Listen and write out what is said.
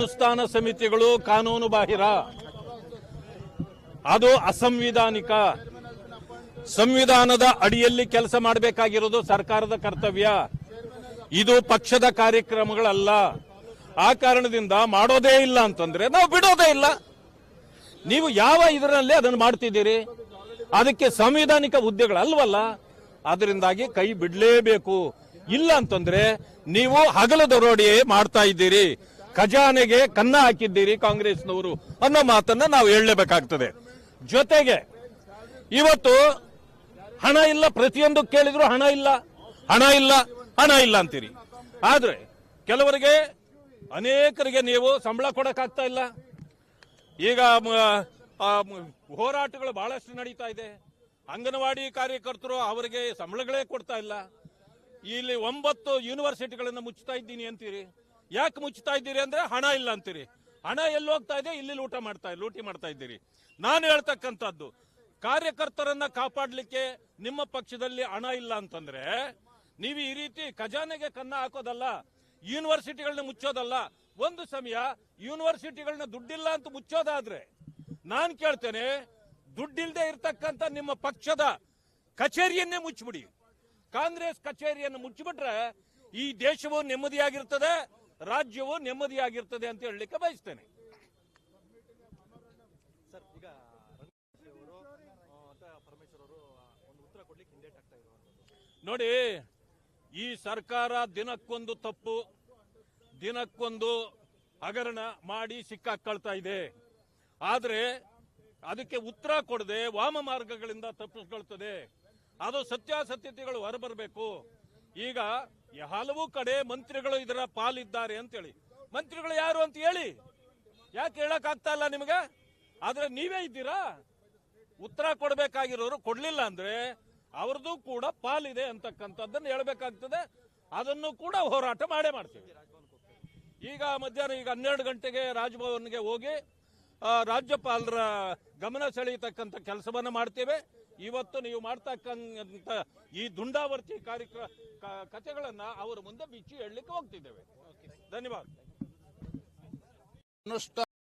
ಅನುಷ್ಠಾನ ಸಮಿತಿಗಳು ಕಾನೂನು ಬಾಹಿರ, ಅದು ಅಸಂವಿಧಾನಿಕ. ಸಂವಿಧಾನದ ಅಡಿಯಲ್ಲಿ ಕೆಲಸ ಮಾಡಬೇಕಾಗಿರೋದು ಸರ್ಕಾರದ ಕರ್ತವ್ಯ. ಇದು ಪಕ್ಷದ ಕಾರ್ಯಕ್ರಮಗಳಲ್ಲ. ಆ ಕಾರಣದಿಂದ ಮಾಡೋದೇ ಇಲ್ಲ ಅಂತಂದ್ರೆ ನಾವು ಬಿಡೋದೇ ಇಲ್ಲ. ನೀವು ಯಾವ ಇದರಲ್ಲಿ ಅದನ್ನು ಮಾಡ್ತಿದ್ದೀರಿ? ಅದಕ್ಕೆ ಸಂವಿಧಾನಿಕ ಹುದ್ದೆಗಳಲ್ವಲ್ಲ. ಅದರಿಂದಾಗಿ ಕೈ ಬಿಡಲೇಬೇಕು. ಇಲ್ಲ ಅಂತಂದ್ರೆ ನೀವು ಹಗಲು ದರೋಡೆ ಮಾಡ್ತಾ ಇದ್ದೀರಿ, ಖಜಾನೆಗೆ ಕನ್ನ ಹಾಕಿದ್ದೀರಿ ಕಾಂಗ್ರೆಸ್ನವರು ಅನ್ನೋ ಮಾತನ್ನ ನಾವು ಹೇಳಲೇಬೇಕಾಗ್ತದೆ. ಜೊತೆಗೆ ಇವತ್ತು ಹಣ ಇಲ್ಲ, ಪ್ರತಿಯೊಂದು ಕೇಳಿದ್ರು ಹಣ ಇಲ್ಲ, ಹಣ ಇಲ್ಲ, ಹಣ ಇಲ್ಲ ಅಂತೀರಿ. ಆದ್ರೆ ಕೆಲವರಿಗೆ, ಅನೇಕರಿಗೆ ನೀವು ಸಂಬಳ ಕೊಡಕ್ಕಾಗ್ತಾ ಇಲ್ಲ. ಈಗ ಹೋರಾಟಗಳು ಬಹಳಷ್ಟು ನಡೀತಾ ಇದೆ. ಅಂಗನವಾಡಿ ಕಾರ್ಯಕರ್ತರು ಅವರಿಗೆ ಸಂಬಳಗಳೇ ಕೊಡ್ತಾ ಇಲ್ಲ. ಇಲ್ಲಿ 9 ಯೂನಿವರ್ಸಿಟಿಗಳನ್ನು ಮುಚ್ಚುತ್ತಾ ಇದ್ದೀನಿ ಅಂತೀರಿ. ಯಾಕೆ ಮುಚ್ಚುತ್ತಾ ಇದ್ದೀರಿ ಅಂದ್ರೆ ಹಣ ಇಲ್ಲ ಅಂತೀರಿ. ಹಣ ಎಲ್ಲಿ ಹೋಗ್ತಾ ಇದೆ? ಇಲ್ಲಿ ಲೂಟಿ ಮಾಡ್ತಾ ಇದ್ದೀರಿ. ನಾನು ಹೇಳ್ತಕ್ಕಂಥದ್ದು, ಕಾರ್ಯಕರ್ತರನ್ನ ಕಾಪಾಡಲಿಕ್ಕೆ ನಿಮ್ಮ ಪಕ್ಷದಲ್ಲಿ ಹಣ ಇಲ್ಲ ಅಂತಂದ್ರೆ ನೀವು ಈ ರೀತಿ ಖಜಾನೆಗೆ ಕನ್ನ ಹಾಕೋದಲ್ಲ, ಯೂನಿವರ್ಸಿಟಿಗಳನ್ನ ಮುಚ್ಚೋದಲ್ಲ. ಒಂದು ಸಮಯ ಯೂನಿವರ್ಸಿಟಿಗಳನ್ನ ದುಡ್ಡಿಲ್ಲ ಅಂತ ಮುಚ್ಚೋದಾದ್ರೆ ನಾನು ಕೇಳ್ತೇನೆ, ದುಡ್ಡಿಲ್ಲದೆ ಇರ್ತಕ್ಕಂಥ ನಿಮ್ಮ ಪಕ್ಷದ ಕಚೇರಿಯನ್ನೇ ಮುಚ್ಚಿಬಿಡಿ. ಕಾಂಗ್ರೆಸ್ ಕಚೇರಿಯನ್ನು ಮುಚ್ಚಿಬಿಟ್ರೆ ಈ ದೇಶವು ನೆಮ್ಮದಿಯಾಗಿರ್ತದೆ, ರಾಜ್ಯವು ನೆಮ್ಮದಿಯಾಗಿರ್ತದೆ ಅಂತ ಹೇಳಲಿಕ್ಕೆ ಬಯಸ್ತೇನೆ. ನೋಡಿ, ಈ ಸರ್ಕಾರ ದಿನಕ್ಕೊಂದು ತಪ್ಪು, ದಿನಕ್ಕೊಂದು ಹಗರಣ ಮಾಡಿ ಸಿಕ್ಕಾಕೊಳ್ತಾ ಇದೆ. ಆದ್ರೆ ಅದಕ್ಕೆ ಉತ್ತರ ಕೊಡದೆ ವಾಮ ಮಾರ್ಗಗಳಿಂದ ತಪ್ಪಿಸ್ಕೊಳ್ತದೆ. ಅದು ಸತ್ಯಾಸತ್ಯತೆಗಳು ಹೊರಬರಬೇಕು. ಈಗ ಹಲವು ಕಡೆ ಮಂತ್ರಿಗಳು ಇದರ ಪಾಲಿದ್ದಾರೆ ಅಂತೇಳಿ, ಮಂತ್ರಿಗಳು ಯಾರು ಅಂತ ಹೇಳಿ, ಯಾಕೆ ಹೇಳಕ್ ಆಗ್ತಾ ಇಲ್ಲ ನಿಮಗೆ? ಆದ್ರೆ ನೀವೇ ಇದ್ದೀರಾ. ಉತ್ತರ ಕೊಡಬೇಕಾಗಿರೋರು ಕೊಡ್ಲಿಲ್ಲ ಅಂದ್ರೆ ಅವ್ರದ್ದು ಕೂಡ ಪಾಲಿದೆ ಅಂತಕ್ಕಂಥದ್ದನ್ನು ಹೇಳ್ಬೇಕಾಗ್ತದೆ. ಅದನ್ನು ಕೂಡ ಹೋರಾಟ ಮಾಡೇ ಮಾಡ್ತೀವಿ. ಈಗ ಮಧ್ಯಾಹ್ನ 12 ಗಂಟೆಗೆ ರಾಜಭವನ್ಗೆ ಹೋಗಿ ರಾಜ್ಯಪಾಲರ ಗಮನ ಸೆಳೆಯತಕ್ಕಂಥ ಕೆಲಸವನ್ನ ಮಾಡ್ತೇವೆ. ಇವತ್ತು ನೀವು ಮಾಡ್ತಕ್ಕಂಥ ಈ ದುಂಡಾವರ್ತಿ ಕಥೆಗಳನ್ನ ಅವರ ಮುಂದೆ ಬಿಚ್ಚಿ ಹೇಳಲಿಕ್ಕೆ ಹೋಗ್ತಿದ್ದೇವೆ. ಧನ್ಯವಾದ.